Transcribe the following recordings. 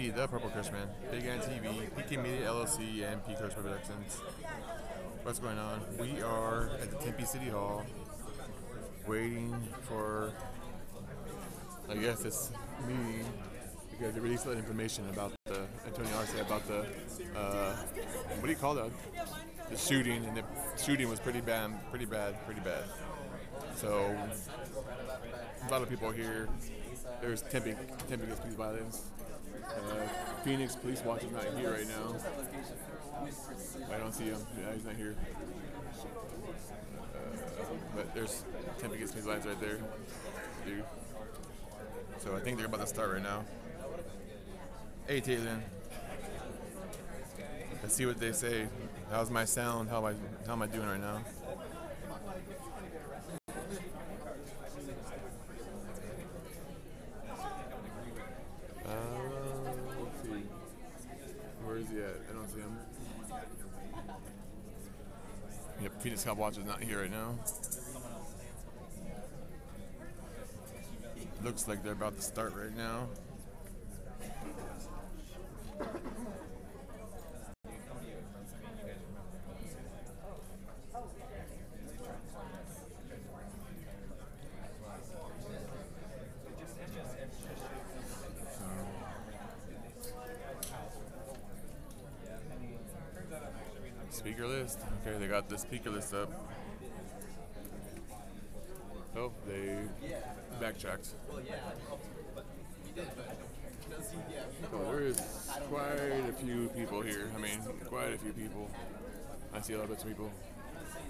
me, the Purple Cushman, Big Ant TV, PK Media LLC, and P Cush Productions. What's going on? We are at the Tempe City Hall, waiting for, I guess, this meeting because they released a lot of information about the Antonio Arce about the what do you call that? The shooting, and the shooting was pretty bad. So a lot of people here. There's Tempe Against Police Violence. Phoenix Police Watch is not here right now. I don't see him. Yeah, he's not here. But there's Tempe Against Police Violence right there. Dude. So I think they're about to start right now. Hey, Taylor. Let's see what they say. How's my sound? How am I doing right now? Let's see. Where is he at? I don't see him. Yep, Phoenix Copwatch is not here right now. Looks like they're about to start right now. Speaker list. Okay, they got the speaker list up. Oh, they backtracked. Oh, there is quite a few people here. I mean, quite a few people. I see a lot of people.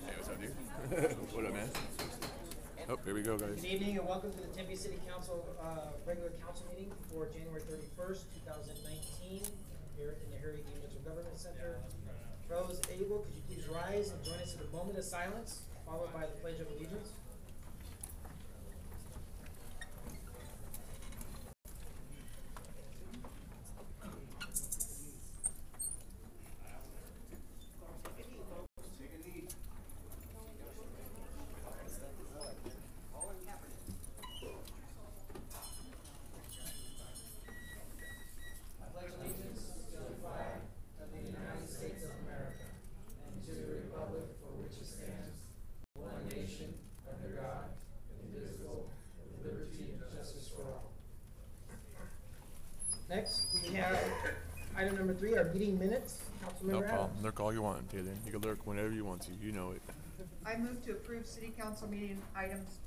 Hey, what's up, dude? What up, man? Oh, here we go, guys. Good evening and welcome to the Tempe City Council regular council meeting for January 31st, 2019 here in the Harry D. Mitchell Government Center. For those able, could you please rise and join us in a moment of silence, followed by the Pledge of Allegiance. Next, we have item number 3, our meeting minutes. No problem. Lurk all you want, Taylor. You can lurk whenever you want to. You know it. I move to approve city council meeting items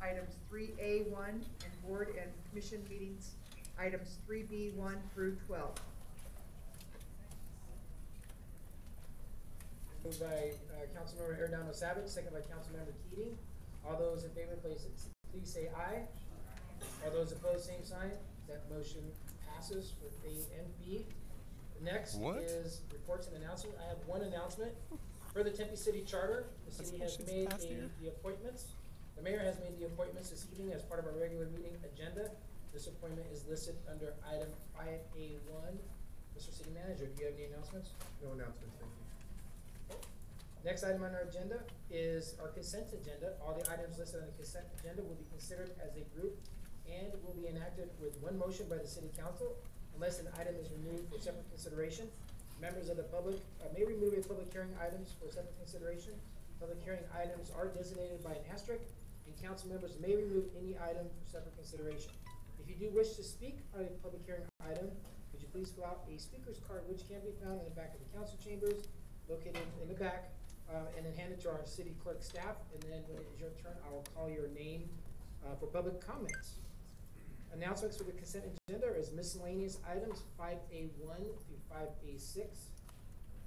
3A1 and board and commission meetings items 3B1 through 12. Moved by Councilmember Erdano Savage, second by Councilmember Keating. All those in favor, please say aye. All those opposed, same sign. That motion passes for A and B. Next is reports and announcements. I have one announcement. For the Tempe City Charter, the city has made the appointments. The mayor has made the appointments this evening as part of our regular meeting agenda. This appointment is listed under item 5A1. Mr. City Manager, do you have any announcements? No announcements, thank you. Next item on our agenda is our consent agenda. All the items listed on the consent agenda will be considered as a group and will be enacted with one motion by the City Council unless an item is removed for separate consideration. Members of the public may remove a public hearing items for separate consideration. Public hearing items are designated by an asterisk, and council members may remove any item for separate consideration. If you do wish to speak on a public hearing item, could you please fill out a speaker's card, which can be found in the back of the council chambers, located in the back, and then hand it to our city clerk staff, and then when it is your turn, I will call your name for public comments. Announcements for the consent agenda is miscellaneous items 5A1 through 5A6.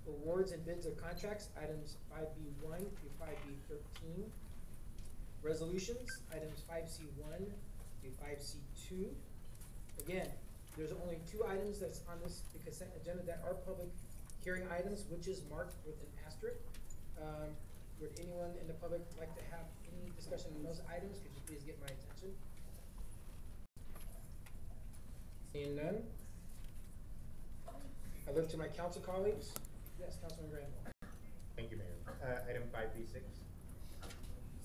Awards and bids of contracts, items 5B1 through 5B13. Resolutions, items 5C1 through 5C2. Again, there's only 2 items that's on the consent agenda that are public hearing items, which is marked with an asterisk. Would anyone in the public like to have any discussion on those items? Could you please get my attention? Seeing none, I look to my council colleagues. Yes, Councilman Randall. Thank you, Mayor. Item 5B6.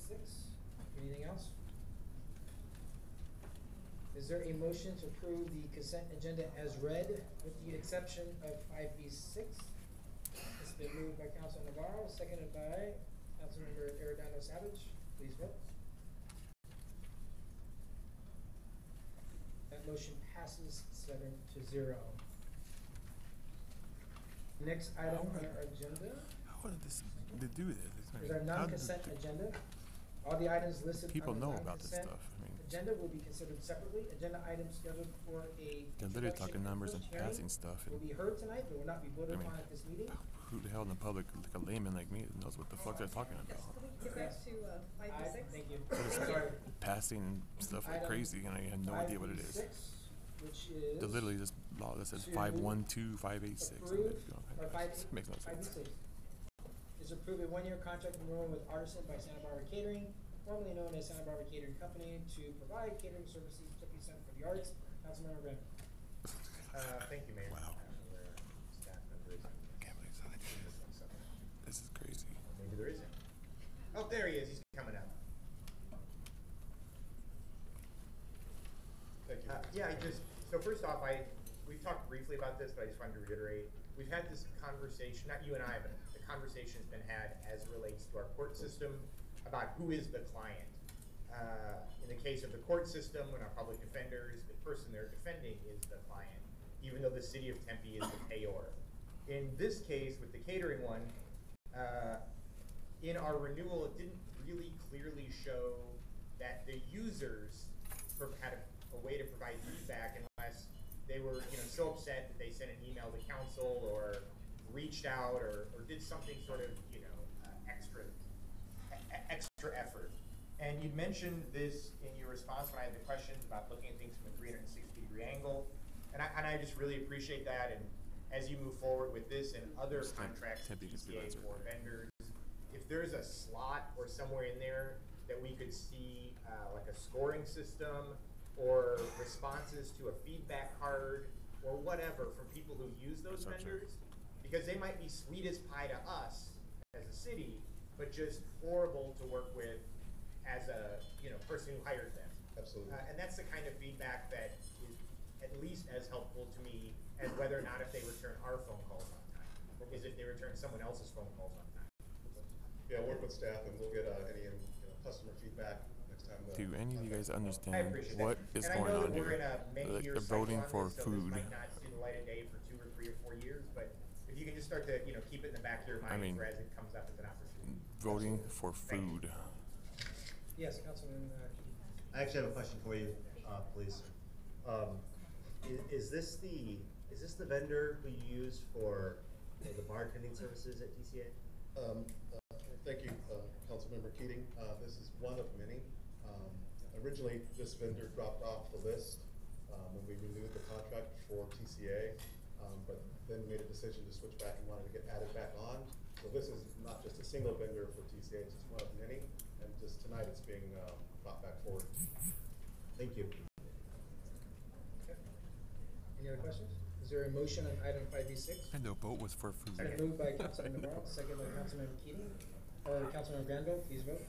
6. Anything else? Is there a motion to approve the consent agenda as read with the exception of 5B6? It's been moved by Councilman Navarro, seconded by Councilmember Arredondo Savage. Please vote. That motion passes 7-0. Next item on our agenda How did this? They do this? is our non-consent agenda. All the items listed People on the know about this non-consent stuff. I mean, agenda will be considered separately. Agenda items scheduled for a they're literally introduction talking numbers and first hearing passing stuff. will And be heard tonight, but will not be voted I mean, upon at this meeting. who the hell in the public, like a layman like me, knows what the fuck they're talking about? Get back to five to six. Thank you. What is Sorry. Passing and stuff like Item crazy, and I have no idea what it is. 5B6, which is They're literally just law that says to 512, 586. approve, or It makes no sense. 5B6 is approve a one-year contract renewal with Artisan by Santa Barbara Catering, formerly known as Santa Barbara Catering Company, to provide catering services to Tempe Center for the Arts. Councilmember Graham. Thank you, Mayor. Wow. We're staff members. Can't believe that. This is crazy. Maybe there isn't. Oh, there he is. He's coming up. Thank you. Yeah, so first off, we've talked briefly about this, but I just wanted to reiterate. We've had this conversation, not you and I, but the conversation's been had as it relates to our court system about who is the client. In the case of the court system and our public defenders, the person they're defending is the client, even though the city of Tempe is the payor. In this case, with the catering one, in our renewal, it didn't really clearly show that the users had a way to provide feedback unless they were so upset that they sent an email to council or reached out or did something sort of extra effort. And you mentioned this in your response when I had the questions about looking at things from a 360-degree angle, and I just really appreciate that. And as you move forward with this and other contracts with TCA for vendors, if there's a slot or somewhere in there that we could see like a scoring system or responses to a feedback card or whatever from people who use those vendors, because they might be sweet as pie to us as a city, but just horrible to work with as a person who hired them. Absolutely. And that's the kind of feedback that is at least as helpful to me as whether or not if they return our phone calls on time, is if they return someone else's phone calls on time. Yeah, work with staff and we'll get any customer feedback next time. Do any of you guys I understand appreciate what that. is And going I know on that we're here? in a many-year They're voting cycle on for this, so food. this might not see the light of day for 2 or 3 or 4 years, but if you can just start to keep it in the back of your mind I mean, for as it comes up as an opportunity. Voting for Thank you. food. Yes, Councilman. I actually have a question for you, please. Is this the vendor who you use for the bartending services at TCA? Thank you, Councilmember Keating. This is one of many. Originally, this vendor dropped off the list when we renewed the contract for TCA, but then made a decision to switch back and wanted to get added back on. So this is not just a single vendor for TCA, it's just one of many. And just tonight, it's being brought back forward. Thank you. Okay. Any other questions? Is there a motion on item 5B6? And the vote was for food. It's been moved by Councilman Navarro, second by Councilmember Keating, or Councilmember Granville, please vote.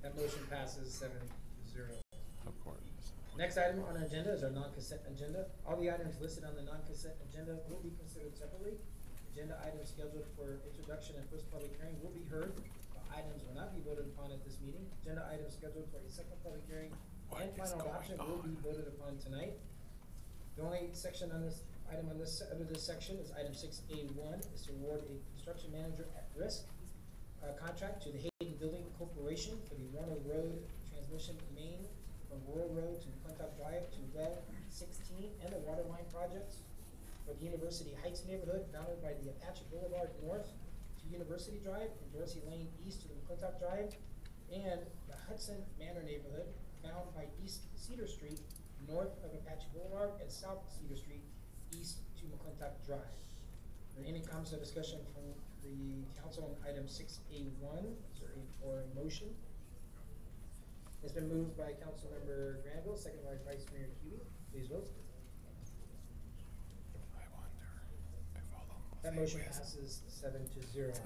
That motion passes 7-0. Of course. Next item on our agenda is our non-consent agenda. All the items listed on the non-consent agenda will be considered separately. Agenda items scheduled for introduction and first public hearing will be heard. Items will not be voted upon at this meeting. Agenda items scheduled for a second public hearing and final adoption will be voted upon tonight. The only section on this item under this section is item 6A1 is to award a construction manager at risk contract to the Hayden Building Corporation for the Warner Road transmission main from Rural Road to McClintock Drive to well 16 and the water line projects for the University Heights neighborhood bounded by the Apache Boulevard north to University Drive and Dorsey Lane east to the McClintock Drive, and the Hudson Manor neighborhood bound by East Cedar Street north of Apache Boulevard and South Cedar Street east to McClintock Drive. Are there any comments or discussion from the council on item 6A1? Is there a motion? It's been moved by Councilmember Granville, second by Vice Mayor Keating. Please vote. I wonder if all of them. That motion passes 7-0.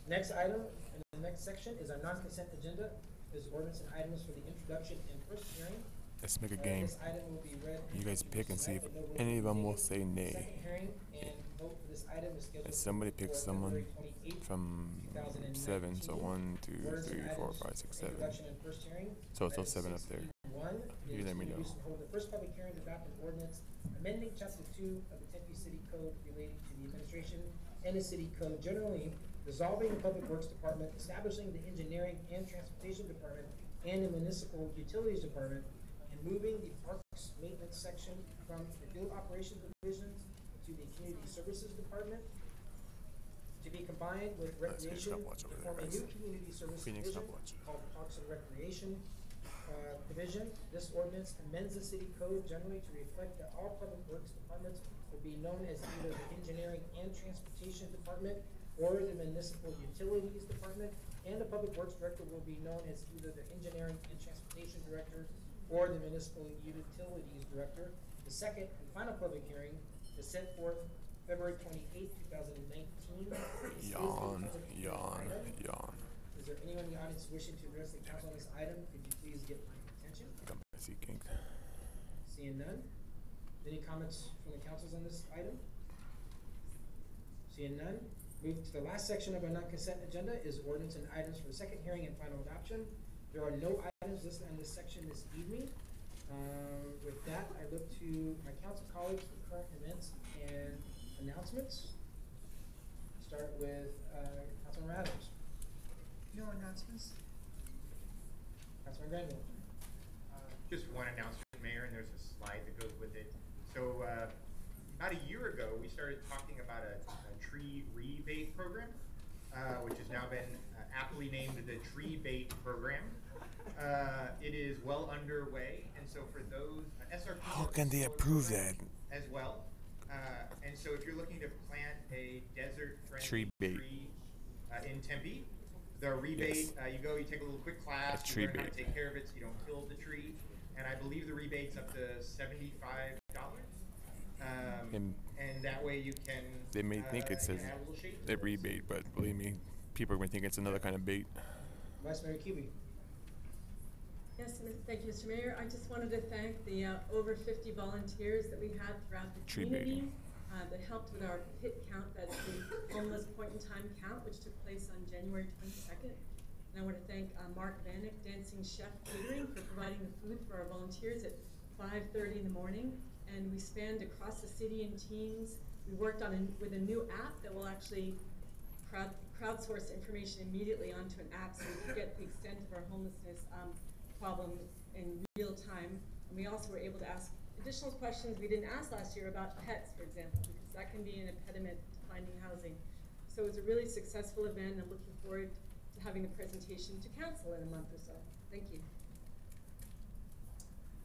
Next item in the next section is our non-consent agenda. is ordinance and items for the introduction and first hearing. Let's make a game. This item will be read. You guys pick and see if tonight, but no vote any of will them be will taken. say nay. Second hearing and vote for this item is scheduled And somebody for picks someone February 28th, from 7, so 1, 2, Ordinance 3, and 4, items 5, 6, for 7. introduction and first hearing. So it's all Item 7 up there. 6E1 You is let me know. introduce and hold the first public hearing to adopt an ordinance amending chapter 2 of the Tempe City Code relating to the administration and the city code generally, dissolving the Public Works Department, establishing the Engineering and Transportation Department and the Municipal Utilities Department, and moving the Parks Maintenance section from the Field Operations Divisions to the Community Services Department, to be combined with Let's get Recreation Copwatch to over form there, a guys. new Community Service Phoenix Division Copwatch. called Parks and Recreation Division. This ordinance amends the city code generally to reflect that all public works departments will be known as either the Engineering and Transportation Department or the Municipal Utilities Department, and the Public Works Director will be known as either the Engineering and Transportation Director or the Municipal Utilities Director. The second and final public hearing is set forth February 28th, 2019. Yawn, yawn, yawn. Is there anyone in the audience wishing to address the council on this item? Could you please get my attention? Come back, see kink. Seeing none. Any comments from the councils on this item? Seeing none. Move to the last section of our non-consent agenda is ordinance and items for second hearing and final adoption. There are no items listed on this section this evening. With that, I look to my council colleagues for current events and announcements. Start with Councilman Adams. No announcements? Councilman Granville. Just one announcement, Mayor, and there's a slide that goes with it. So, about a year ago, we started talking about a tree rebate program, which has now been aptly named the Treebate program. It is well underway, and so for those SRP. How can they approve that? As well, and so if you're looking to plant a desert-friendly Treebate. tree in Tempe, the rebate, Yes. you go, you take a little quick class, A you learn how to Treebate. take care of it so you don't kill the tree, and I believe the rebate's up to $75. And that way you can. They may think it says add a little shade to they it. rebate, but believe me, people are going to think it's another kind of bait. Vice Mayor Kiwi. Yes, thank you, Mr. Mayor. I just wanted to thank the over 50 volunteers that we had throughout the Tree community baiting. that helped with our pit count, that's the homeless point in time count, which took place on January 22nd. And I want to thank Mark Vanek, Dancing Chef Catering, for providing the food for our volunteers at 5:30 in the morning. And we spanned across the city in teams. We worked on with a new app that will actually crowdsource information immediately onto an app so we can get the extent of our homelessness problem in real time. And we also were able to ask additional questions we didn't ask last year about pets, for example, because that can be an impediment to finding housing. So it was a really successful event, and I'm looking forward to having the presentation to council in a month or so. Thank you.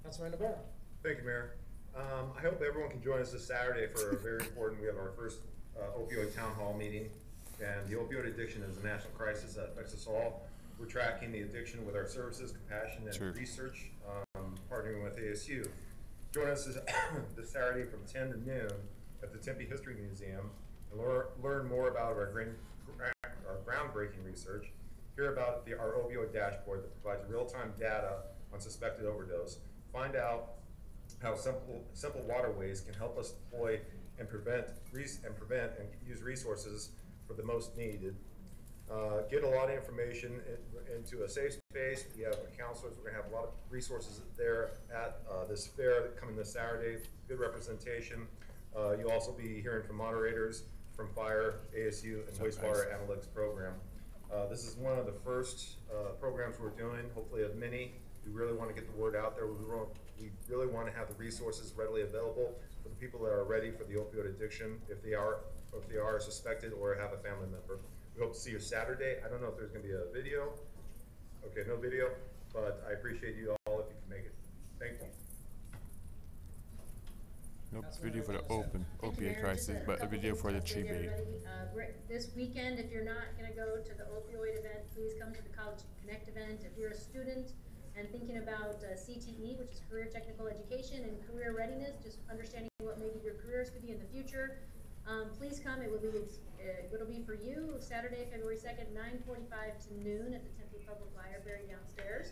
Councilman Navarro. Thank you, Mayor. I hope everyone can join us this Saturday for a very important, we have our first opioid town hall meeting. And the opioid addiction is a national crisis that affects us all. We're tracking the addiction with our services, compassion, and Sure. research, partnering with ASU. Join us this Saturday from 10 to noon at the Tempe History Museum and learn more about our groundbreaking research. Hear about our opioid dashboard that provides real-time data on suspected overdose. Find out how simple waterways can help us deploy and prevent and use resources for the most needed. Get a lot of information into a safe space. We have counselors. We're gonna have a lot of resources there at this fair coming this Saturday. Good representation. You'll also be hearing from moderators from Fire, ASU, and Wastewater Analytics Program. This is one of the first programs we're doing, hopefully of many. We really want to get the word out there. We really want to have the resources readily available for the people that are ready for the opioid addiction, if they are suspected or have a family member. We hope to see you Saturday. I don't know if there's going to be a video. Okay, no video, but I appreciate you all if you can make it. Thank you. No video for the opiate crisis, but a video for the tree bait. This weekend, if you're not going to go to the opioid event, please come to the College Connect event. If you're a student and thinking about CTE, which is Career Technical Education, and career readiness, just understanding what maybe your careers could be in the future, please come. It'll be for you, Saturday, February 2nd, 9:45 to noon at the Tempe Public Library downstairs.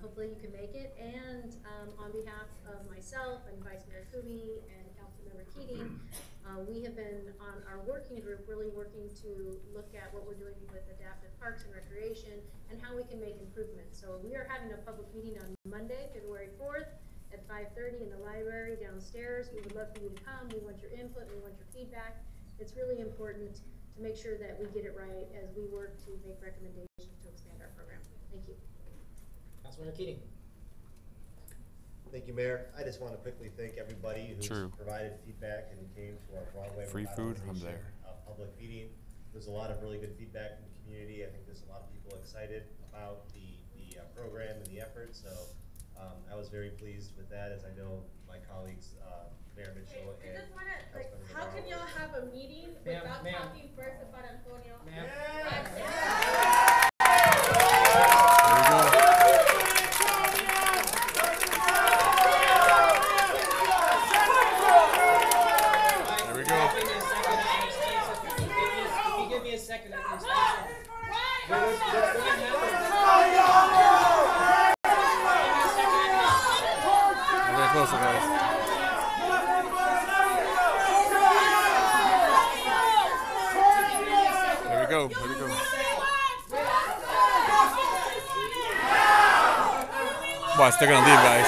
Hopefully you can make it. And on behalf of myself and Vice Mayor Kubi and Councilmember Keating, we have been on our working group really working to look at what we're doing with adaptive parks and recreation and how we can make improvements. So we are having a public meeting on Monday, February 4th at 5:30 in the library downstairs. We would love for you to come. We want your input. We want your feedback. It's really important to make sure that we get it right as we work to make recommendations to expand our program. Thank you. Councilmember Keating. Thank you, Mayor. I just want to quickly thank everybody who's provided feedback and came to our Broadway Free food, I'm there. Public meeting. There's a lot of really good feedback from the community. I think there's a lot of people excited about the program and the effort. So I was very pleased with that, as I know my colleagues, Mayor Mitchell and I just want to, like, Councilmember how can y'all have a meeting without talking first about Antonio? Watch, they're gonna leave, guys.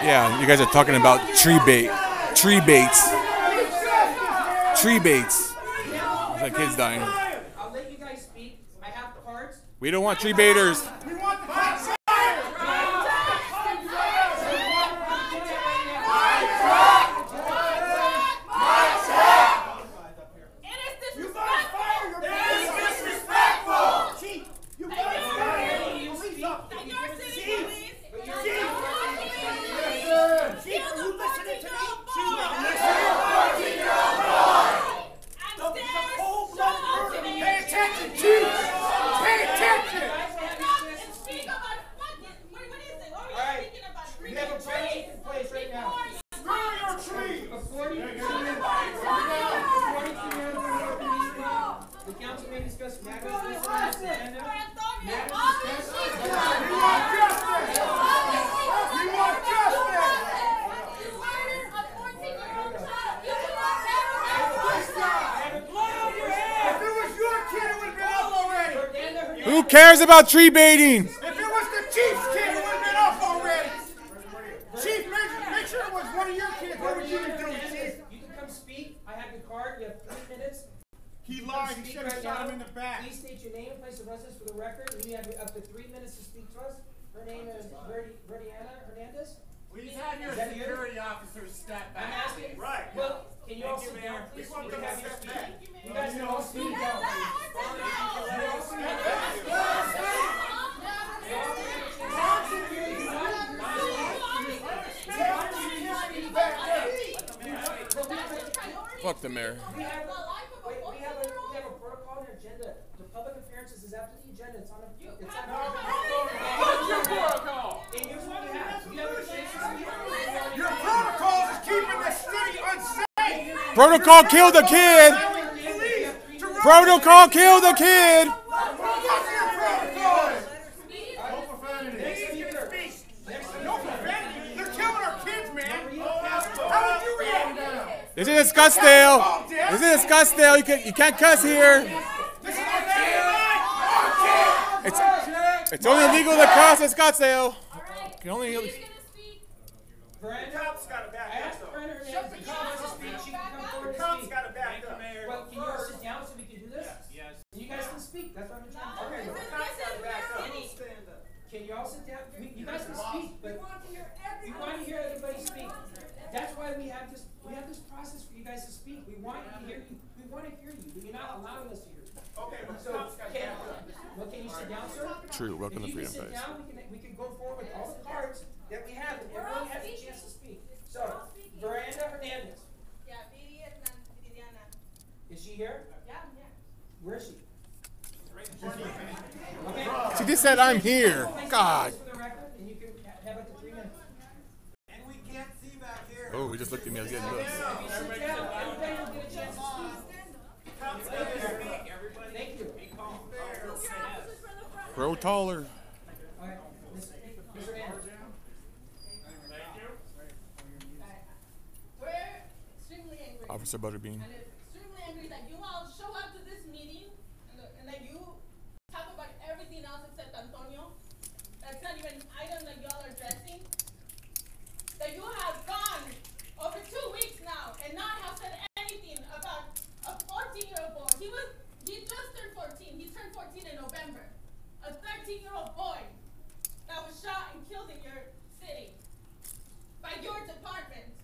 Yeah, you guys are talking about Treebates. There's like kids dying. I'll let you guys speak. I have cards. We don't want Treebaters. We want the cards. Who cares about tree baiting? If it was the Chief's kid, it would have been up already. Chief, make sure it was one of your kids. What would you be doing, Chief? You can come speak. I have your card. You have 3 minutes. He lied. He should have shot him in the back. Please state your name and place of residence for the record. And you have up to 3 minutes to speak to us. Her name is Verdiana Hernandez. Please have your security officers step back. I'm asking. Right. Well, can you all sit down, please? We want them to step back. You guys can all speak down, Fuck the mayor. We have a protocol and agenda. The public appearances is after the agenda. It's on a What's your protocol? And here's what we have. We have a chance to speak. Your protocol is keeping the city unsafe. Protocol killed the kid. Protocol killed the kid. What's your protocol? No profanity. They're killing our kids, man. How would you react? This is Scottsdale. This is Scottsdale. You can't cuss here. This is our kid. It's only illegal to cuss in Scottsdale. You can only. Cop's got to back up, though. Shut the cops up. Cop's got to back up. Well, can you all sit down so we can do this? Yes. You guys can speak. That's what I'm trying to do. Okay, Cop's got to back up. Stand up. Can you all sit down? You guys can speak, but we want to hear everybody speak. That's why why we have this process for you guys to speak. We want to hear you. We want to hear you, but you're not allowing us to hear you. Okay, but So, can you sit down, sir? True. Welcome to If you can Freedom sit Fest. down, we can go forward with all the cards that we have, and everyone has a chance to speak. So, Veranda Hernandez, Yeah, Viri Viridiana. is she here? Yeah, I'm here. Where is she? She just said I'm here. God. For the record, and you can have it to 3 minutes. And we can't see back here. Oh, he just looked at me. I was getting looks. If you sit down, everybody will get a chance to speak. Come speak, everybody. Thank you. Be calm. Grow taller. All right, Ms. Hernandez. We're extremely angry. Officer Butterbean. And extremely angry that you all show up to this meeting and that you talk about everything else except Antonio. That's not even an item that y'all are addressing. That you have gone over 2 weeks now and not have said anything about a 14-year-old boy. He just turned 14. He turned 14 in November. A 13-year-old boy that was shot and killed in your city by your department.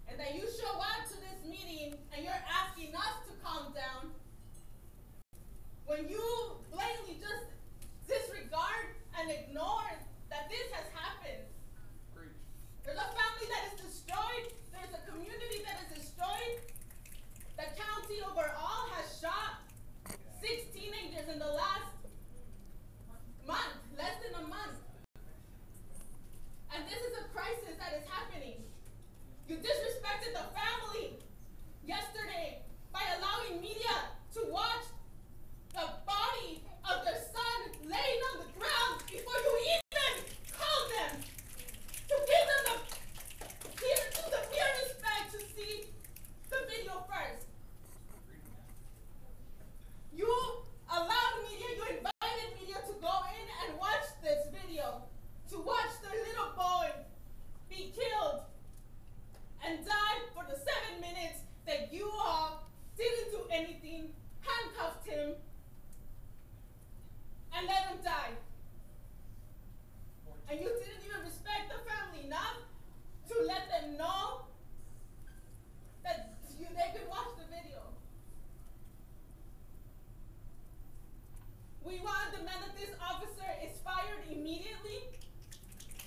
And that you show up to this meeting and you're asking us to calm down when you blatantly just disregard and ignore that this has happened. There's a family that is destroyed. There's a community that is destroyed. The county overall has shot 6 teenagers in the last month, less than a month. And this is a crisis that is happening. You disrespected the family yesterday by allowing media to watch the body of their son laying on the ground before you even called them to give them the mere respect to see the video first. You allowed media, you invited media to go in and watch this video, to watch their little boy be killed and die for the 7 minutes that you all didn't do anything, handcuffed him, and let him die. And you didn't even respect the family enough to let them know that they could watch the video. We want to demand that this officer is fired immediately.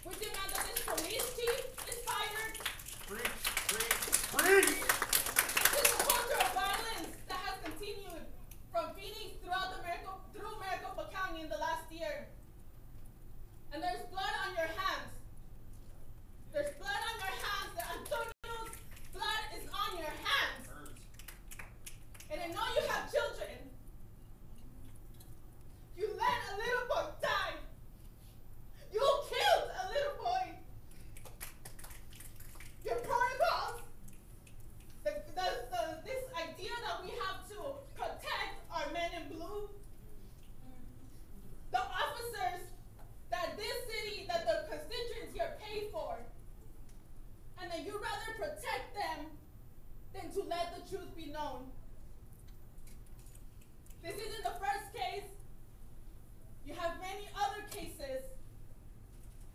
We demand that this police chief is fired. This is a culture of violence that has continued from Phoenix through Maricopa County in the last year. And there's blood on your hands. There's blood on your hands. Antonio's blood is on your hands. And I know you have children. You let a little boy die. You killed a little boy. Your protocols, this idea that we have to protect our men in blue, the officers that this city, that the constituents here pay for, and that you'd rather protect them than to let the truth be known. This isn't the first case. You have many other cases,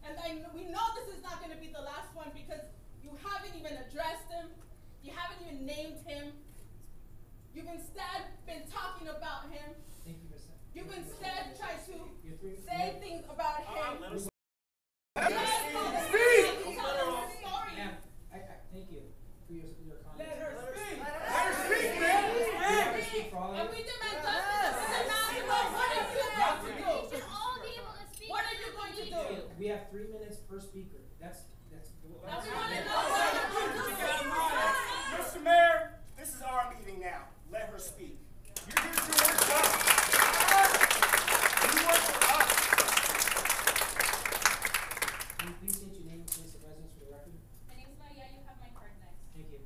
and we know this is not going to be the last one because you haven't even addressed him. You haven't even named him. You've instead been talking about him. Thank you, Ms. You've instead tried to say things about him. Ma'am, thank you for your comments. Let her speak. Let her speak, man. And we demand justice. We demand what are you going to do? We should all be able to speak. What are you going to do? We have 3 minutes per speaker. That's. Now we want to know what you're going to do. Mr. Mayor, this is our meeting now. Let her speak. You're here to do your job. You work for us. Can you please state your name and place of residence for the record? My name is Maria. You have my card next. Thank you.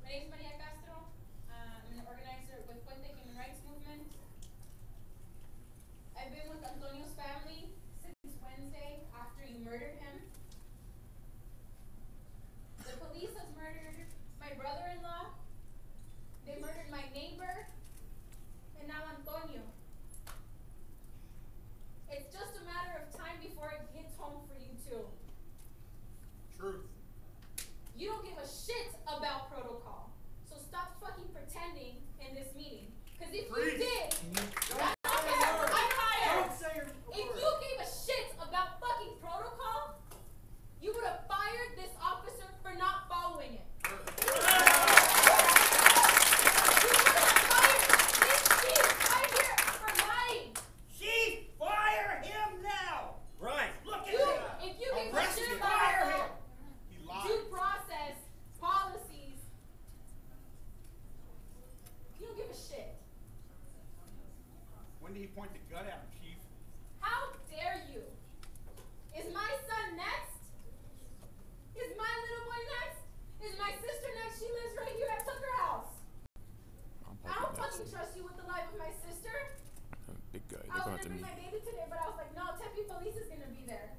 My name is Maria Castro. I'm an organizer with Puente Human Rights Movement. I've been with Antonio's family since Wednesday after you murdered him. You don't give a shit about protocol. So stop fucking pretending in this meeting. Because if you did, if you gave a shit about fucking protocol, you would have fired this officer for not following it. You would have fired this chief right here for lying. Chief, fire him now! Right. Look at You, him. if you give a Arrest shit him. about Fire him. He lied. due process, policies, you don't give a shit. When did he point the gun at him, Chief? How dare you? Is my son next? Is my little boy next? Is my sister next? She lives right here at Tucker House. I don't fucking trust you with the life of my sister. Big guy. I They're was coming gonna bring to me. my baby today, but I was like, no, Tempe Police is gonna be there.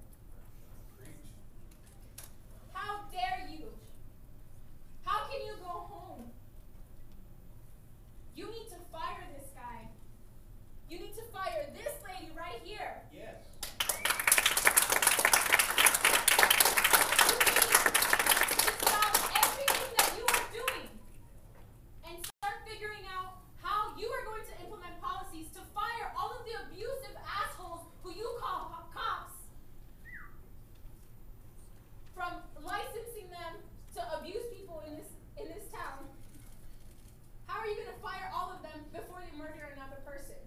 How dare you? How can you go home? You need to fire this guy. You need to fire this lady right here. Yes. Stop everything that you are doing and start figuring out how you are going to implement policies to fire all of the abusive assholes who you call cops from licensing them to abuse people in this town. How are you going to fire all of them before they murder another person?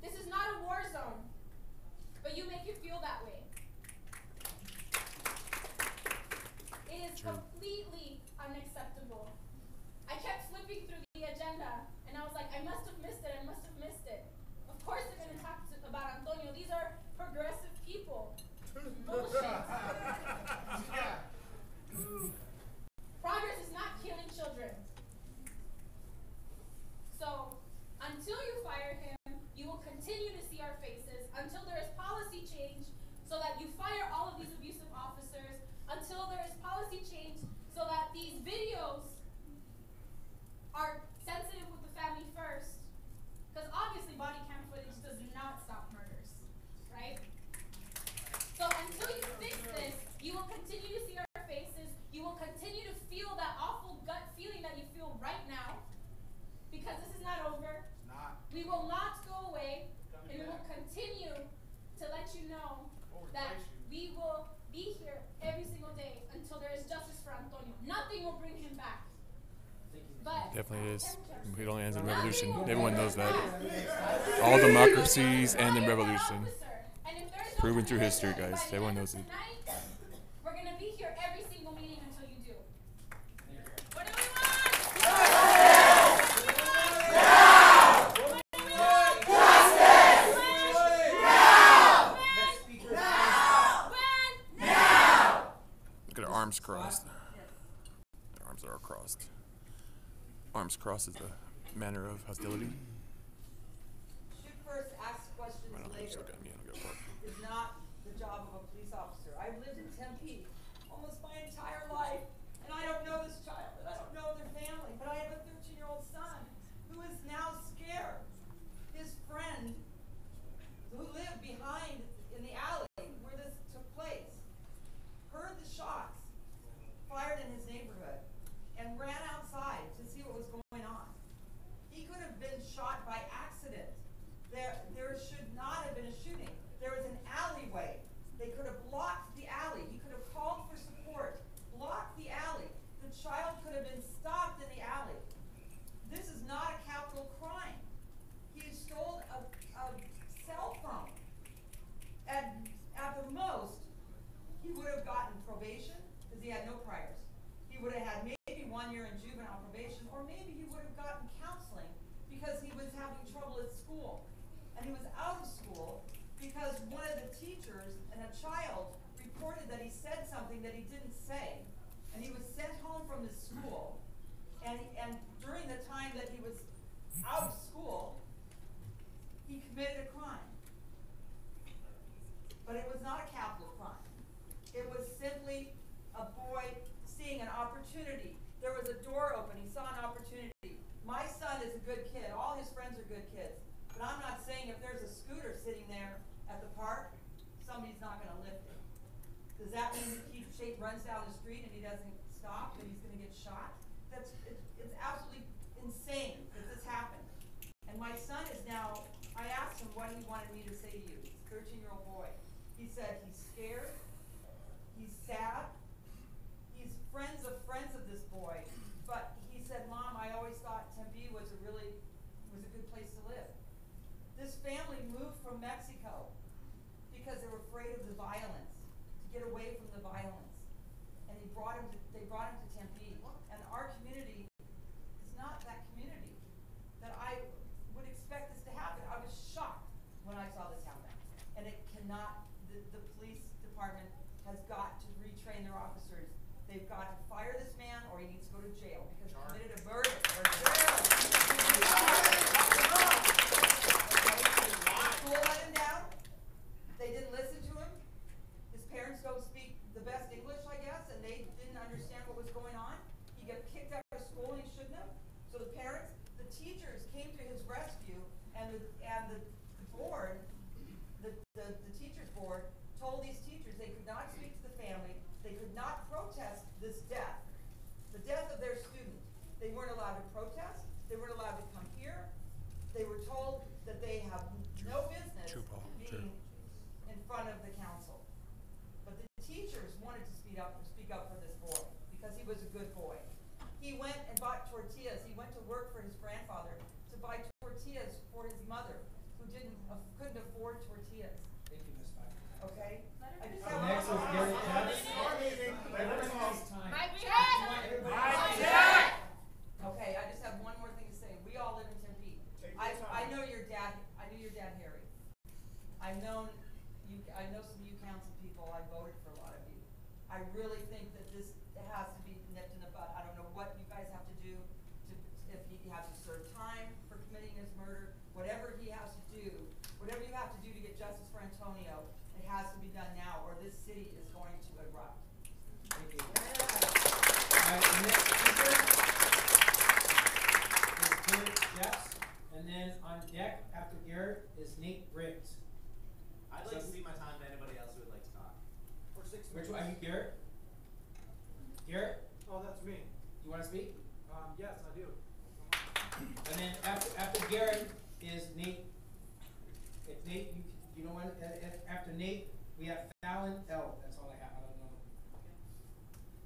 This is not a war zone, but you make it feel that way. It is completely unacceptable. I kept flipping through the agenda, and I was like, I must have missed it, I must have missed it. Of course they're going to talk about Antonio. These are progressive people. Bullshit. Progress is not killing children. So, until you fire him, you will continue to see our faces until there is policy change so that you fire all of these abusive officers, until there is policy change so that these videos are sensitive with the family first. Because obviously body cam footage does not stop murders, right? So until you fix this, you will continue to see our faces, you will continue to feel that awful gut feeling that you feel right now, because this is not over. We will not go away, and we will continue to let you know that we will be here every single day until there is justice for Antonio. Nothing will bring him back. But Definitely is. It only ends in revolution. Everyone knows that. All democracies end in revolution. Proven through history, guys. Everyone knows it. Tonight, we're going to be here every single meeting until you do. What do we Look at their arms crossed. Their arms are crossed. Arms crossed is a manner of hostility. Shoot first, ask questions later. Is not the job of a police officer. I've lived in Tempe almost my entire life, and I don't know this child, and I don't know their family, but I have a 13-year-old son who is now scared. His friend, who lived behind in the alley where this took place, heard the shots fired in his neighborhood and ran outside to see what was going on. He could have been shot by accident. There should not have been a shooting. There was an alleyway. They could have blocked the alley. He could have called for support, blocked the alley. The child could have been stopped in the alley. This is not a capital crime. He stole a cell phone. At the most, he would have gotten probation because he had no priors. He would have had maybe 1 year in juvenile probation, or maybe he would have gotten counseling because he was having trouble at school. And he was out of school because one of the teachers and a child reported that he said something that he didn't say. And he was sent home from his school. And during the time that he was out of school, he committed a crime. But it was not a capital crime. It was simply a boy seeing an opportunity. There was a door open. He saw an opportunity. My son is a good kid. All his friends are good kids. But I'm not saying if there's a scooter sitting there at the park, somebody's not going to lift it. Does that mean he runs down the street and he doesn't stop, and he's gonna get shot. It's absolutely insane that this happened. And my son is now, I asked him what he wanted me to say to you. He's a 13-year-old boy. He said he's scared, he's sad, he's friends of this boy, but he said, Mom, I always thought Tempe was a good place to live. This family moved from Mexico because they were afraid of the violence, to get away from the violence. And they brought him to Tempe. And our community is not that community that I would expect this to happen. I was shocked when I saw this happen. And it cannot, the police department has got to retrain their officers. They've got to fire this man or he needs to go to jail because he committed a murder or jail. School let him down. They didn't listen to him. His parents don't speak the best English, I guess, and they didn't understand what was going on. He got kicked out of school and he shouldn't have. So the parents, the teachers came to his rescue, and the board, the teachers board told these teachers they could not speak to the family, they could not protest this death, the death of their student. They weren't allowed to protest, they weren't allowed to come here. They were told that they have no business being in front of the council. But the teachers wanted to speak up for this boy because he was a good boy. He went and bought tortillas. He went to work for his grandfather to buy tortillas for his mother, who couldn't afford tortillas. Thank you, Ms. Mike. Okay? Next is Gary Katz. Okay, I just have one more thing to say. We all live in Tempe. I know your dad. I knew your dad, Harry. I know some of you council people. I voted for a lot of you. I really think that this has to be nipped in the bud. I don't know what you guys have to do if he has to serve time for committing his murder. Whatever he has to do, whatever you have to do to get justice for Antonio, it has to be done now, or this city is going to erupt. Thank you. All right, the next speaker is Garrett Jeffs, and then on deck after Garrett is Nate Briggs. I'd like to see my time to anybody else who would like to talk. For 6 minutes. Which one? Are you Garrett? Garrett? Oh, that's me. You want to speak? Yes, I do. And then after Garrett is Nate. If Nate, you know what? After Nate, we have Fallon L. That's all I have. I don't know.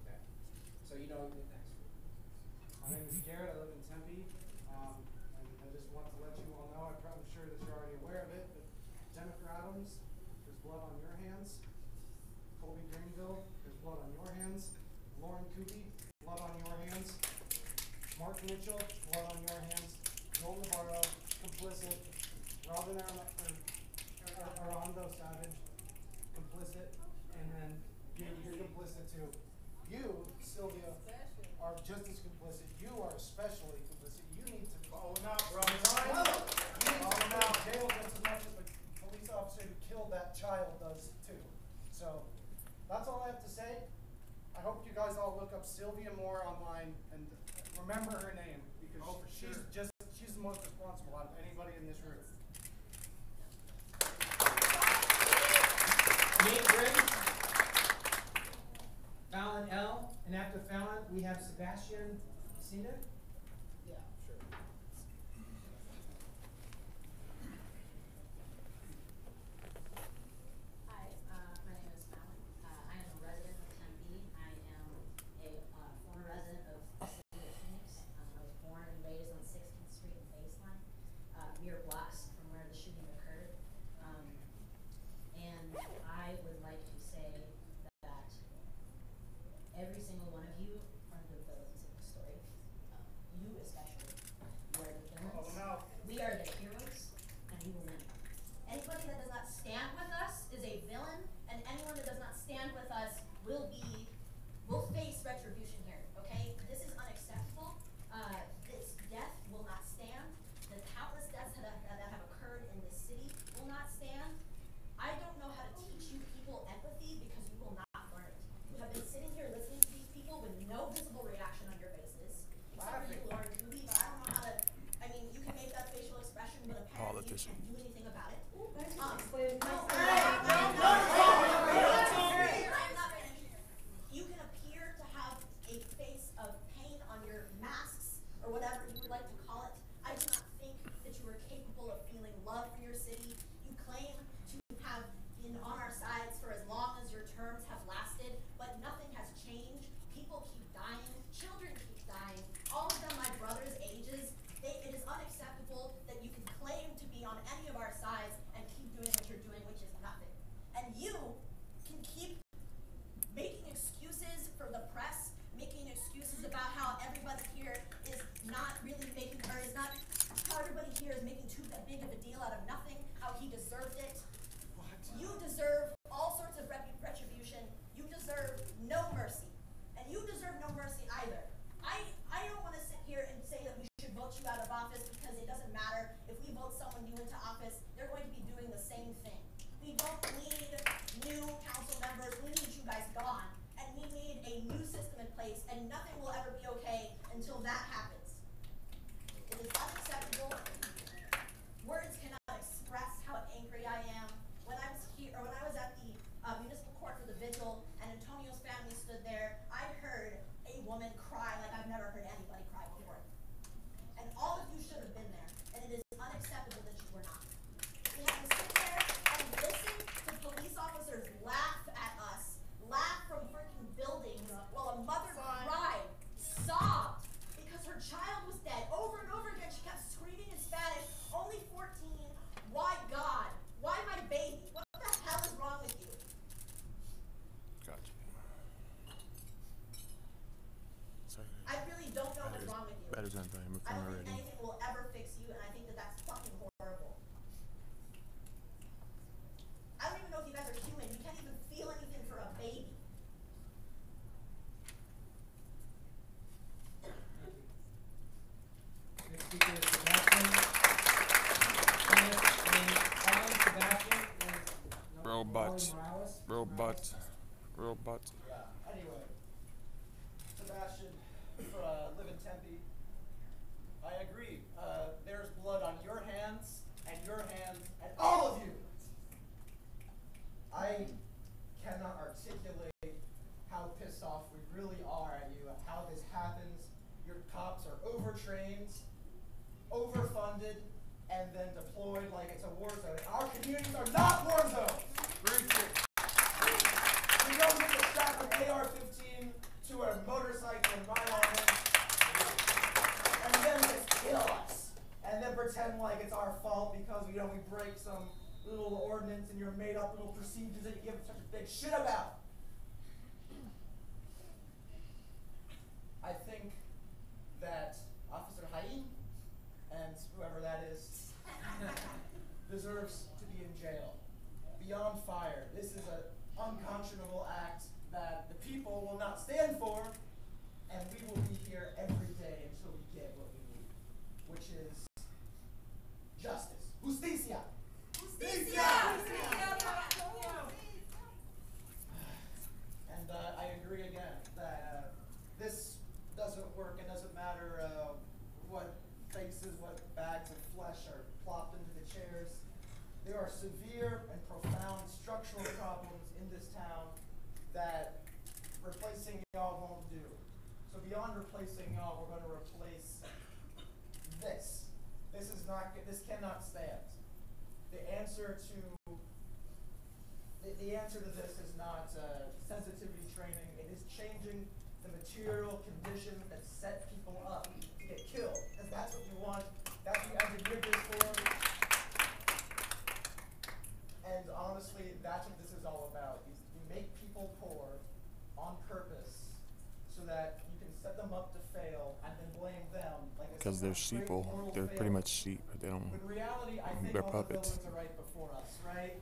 Okay. So you know next. My name is Garrett. I live in Tempe. And I just want to let you all know, I'm sure that you're already aware of it, but Jennifer Adams, there's blood on your hands. Colby Greenville, there's blood on your hands. Lauren Kuby, blood on your hands. Mark Mitchell, blood on your hands. Joel Navarro, complicit. Robin Arando Savage, complicit. And then you're complicit too. You, Sylvia, are just as complicit. You are especially complicit. You need to call him out, bro. You need to call him out. Jail just as much as the police officer who killed that child does too. So that's all I have to say. I hope you guys all look up Sylvia Moore online and remember her name because she's the most responsible out of anybody in this room. Nate Briggs, Fallon L, and after Fallon we have Sebastian Cinder. Yeah, sure. Hi, my name is Fallon. I am a resident of Tempe. I am a former resident of the city of Phoenix. I was born and raised on 16th Street and Baseline, mere blocks from where the shooting occurred. And I would like to say that every single one of you are the villains in the story. Battery's not dying. I don't think anything will ever fix you, and I think that that's fucking horrible. I don't even know if you guys are human. You can't even feel anything for a baby. Next speaker is Sebastian. Sebastian is Robot. Morales. Robot. Robot. Yeah, anyway, Sebastian, live in Tempe. I agree. There's blood on your hands, and all of you. I cannot articulate how pissed off we really are at you, how this happens. Your cops are overtrained, overfunded, and then deployed like it's a war zone. Our communities are not war zones. We don't get to strap an AR-15 to a motorcycle and ride on it, and then just kill us, and then pretend like it's our fault because we break some little ordinance and your made-up little procedures that you give such a big shit about. I think that Officer Haim and whoever that is deserves to be in jail. Beyond fire. This is an unconscionable act that the people will not stand for, and we will be here every day until we get what we need, which is justice. Justicia! Justicia! And I agree again that this doesn't work. It doesn't matter what faces, what bags of flesh are plopped into the chairs. There are severe and profound structural problems in this town that replacing y'all won't do. So beyond replacing y'all, we're going to replace this. This cannot stand. The answer to this is not sensitivity training. It is changing the material conditions that set people up to get killed, because that's what you want. That's what you engineered this for. And honestly, that's what this is all about. You make people poor on purpose so that you can set them up to fail and then blame them. Because they're sheeple. They're pretty much sheep. They don't. In reality, I think they're all puppets. the villains are right before us, right?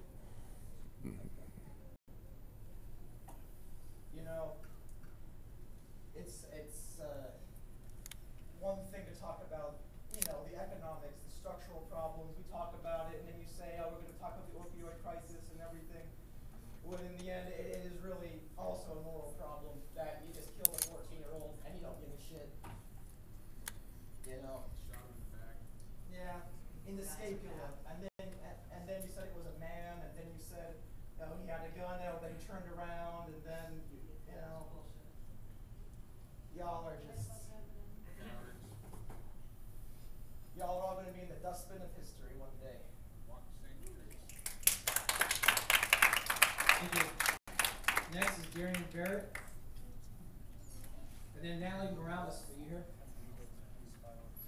You know, it's one thing to talk about, the economics, the structural problems. We talk about it, and then you say, oh, we're going to talk about the opioid crisis and everything. When in the end, it is really also a moral problem that you just killed a 14-year-old and you don't give a shit. Shot him in the back. Yeah, in the scapula, and then you said it was a man, and then you said he had a gun, and then he turned around, and then y'all are just y'all are all going to be in the dustbin of history one day. Walk the same streets. Thank you. Next is Darian Barrett, and then Natalie Morales. Are you here?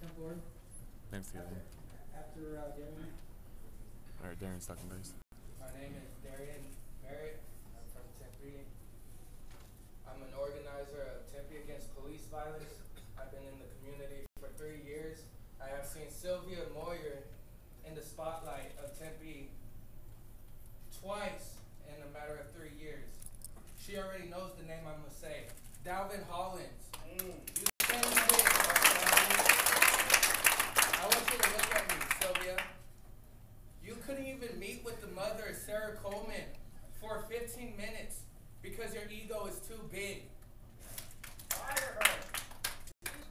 Come forward. Name's Theodore. After Darian. All right, Darren's talking base. My name is Darian Barrett. I'm from Tempe. I'm an organizer of Tempe Against Police Violence. I've been in the community for 3 years. I have seen Sylvia Moyer in the spotlight of Tempe twice in a matter of 3 years. She already knows the name I'm gonna say. Dalvin Hollins. You send me I want you to look at me, Sylvia. You couldn't even meet with the mother, Sarah Coleman, for 15 minutes because your ego is too big. Fire her.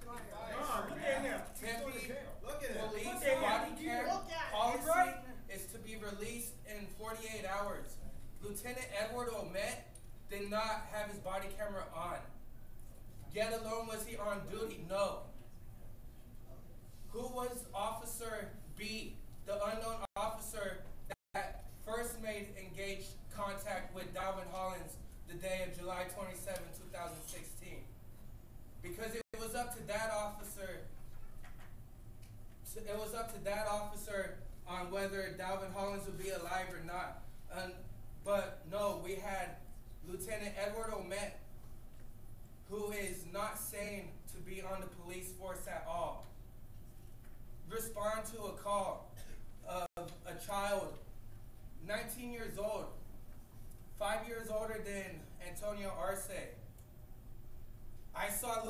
Look at him. Tempe Look at him. police body cam policy is to be released in 48 hours. Lieutenant Edward Omet did not have his body camera on. Yet alone was he on duty? No. Who was Officer B, the unknown officer that first made engaged contact with Dalvin Hollins the day of July 27, 2016? Because it was up to that officer. It was up to that officer on whether Dalvin Hollins would be alive or not. But no, we had Lieutenant Edward Omet, who is not sane to be on the police force at all.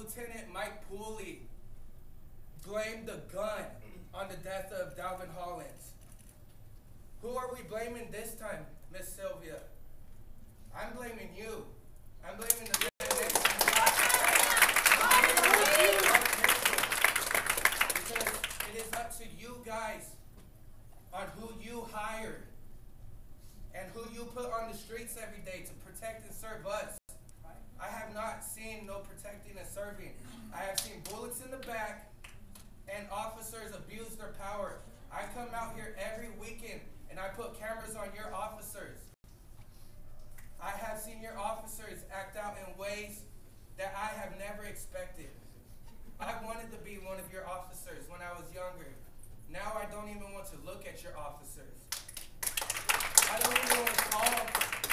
Lieutenant Mike Pooley blamed the gun on the death of Dalvin Hollins. Who are we blaming this time, Miss Sylvia? I'm blaming you. I'm blaming the because it is up to you guys on who you hired and who you put on the streets every day to protect and serve us. I have not seen no protecting and serving. I have seen bullets in the back and officers abuse their power. I come out here every weekend and I put cameras on your officers. I have seen your officers act out in ways that I have never expected. I wanted to be one of your officers when I was younger. Now I don't even want to look at your officers. I don't even want to call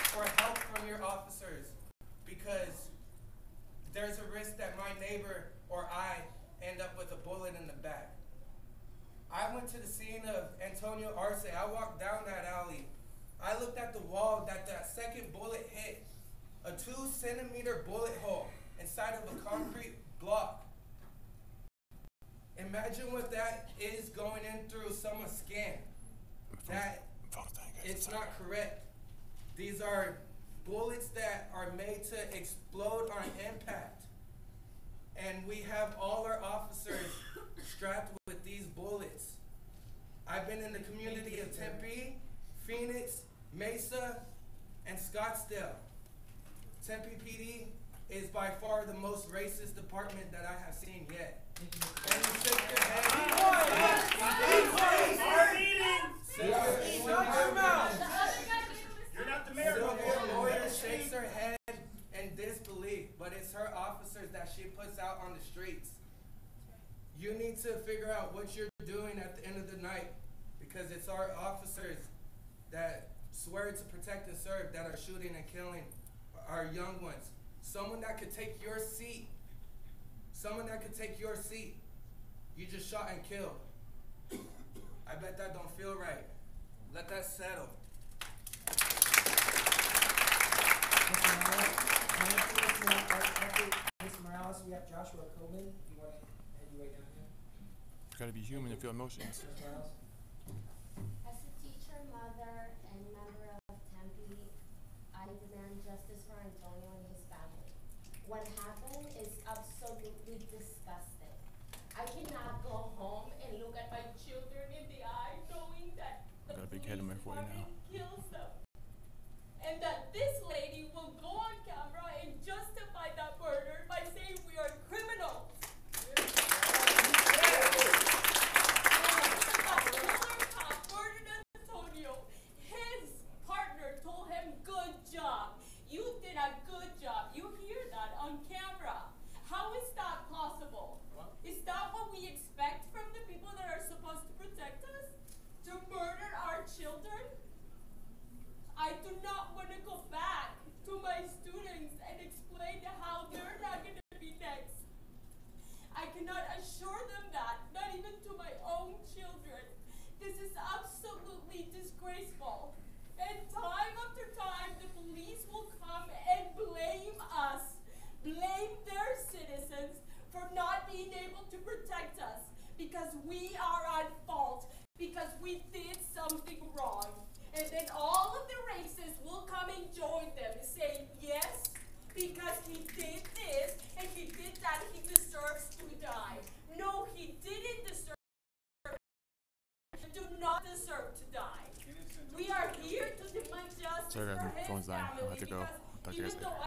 for help from your officers because there's a risk that my neighbor or I end up with a bullet in the back. I went to the scene of Antonio Arce. I walked down that alley. I looked at the wall that second bullet hit, a 2-centimeter bullet hole inside of a concrete block. Imagine what that is going in through someone's skin. That it's not correct. These are bullets that are made to explode on impact. And we have all our officers strapped with these bullets. I've been in the community of Tempe, Phoenix, Mesa, and Scottsdale. Tempe PD is by far the most racist department that I have seen yet. And you shake your head. You're not the mayor. Sylvia Lawyer shakes her head in disbelief, but it's her officers that she puts out on the streets. You need to figure out what you're doing at the end of the night, because it's our officers that swear to protect and serve that are shooting and killing our young ones. Someone that could take your seat. Someone that could take your seat. You just shot and killed. I bet that don't feel right. Let that settle. Mr. Morales, we have Joshua Coleman. You want to head your way down here? You gotta be human to feel emotions. Ms. Morales? As a teacher, mother, and member of Tempe, I demand justice for Antonio and his family. What happened is absolutely disgusting. I cannot go home and look at my children in the eye knowing that the Got a big police head in my forehead department now. kills them. And that this lady will go on camera and justify that murder by saying we are criminals. The killer cop murdered Antonio. His partner told him, "Good job. You did a good job." You hear that on camera. How is that possible? Is that what we expect from the people that are supposed to protect us? To murder our children? I do not want to go back to my students and explain how they're not going to be next. I cannot assure them that, not even to my own children. This is absolutely disgraceful. And time after time, the police will come and blame us, blame their citizens for not being able to protect us because we are at fault, because we did something wrong. And then all of the racists will come and join them and say, yes, because he did this and he did that, he deserves to die. No, he didn't deserve do not deserve to die. We are here to demand justice Sorry, for my his phone's dying. I'll family have to go. because Talk to you guys even later. though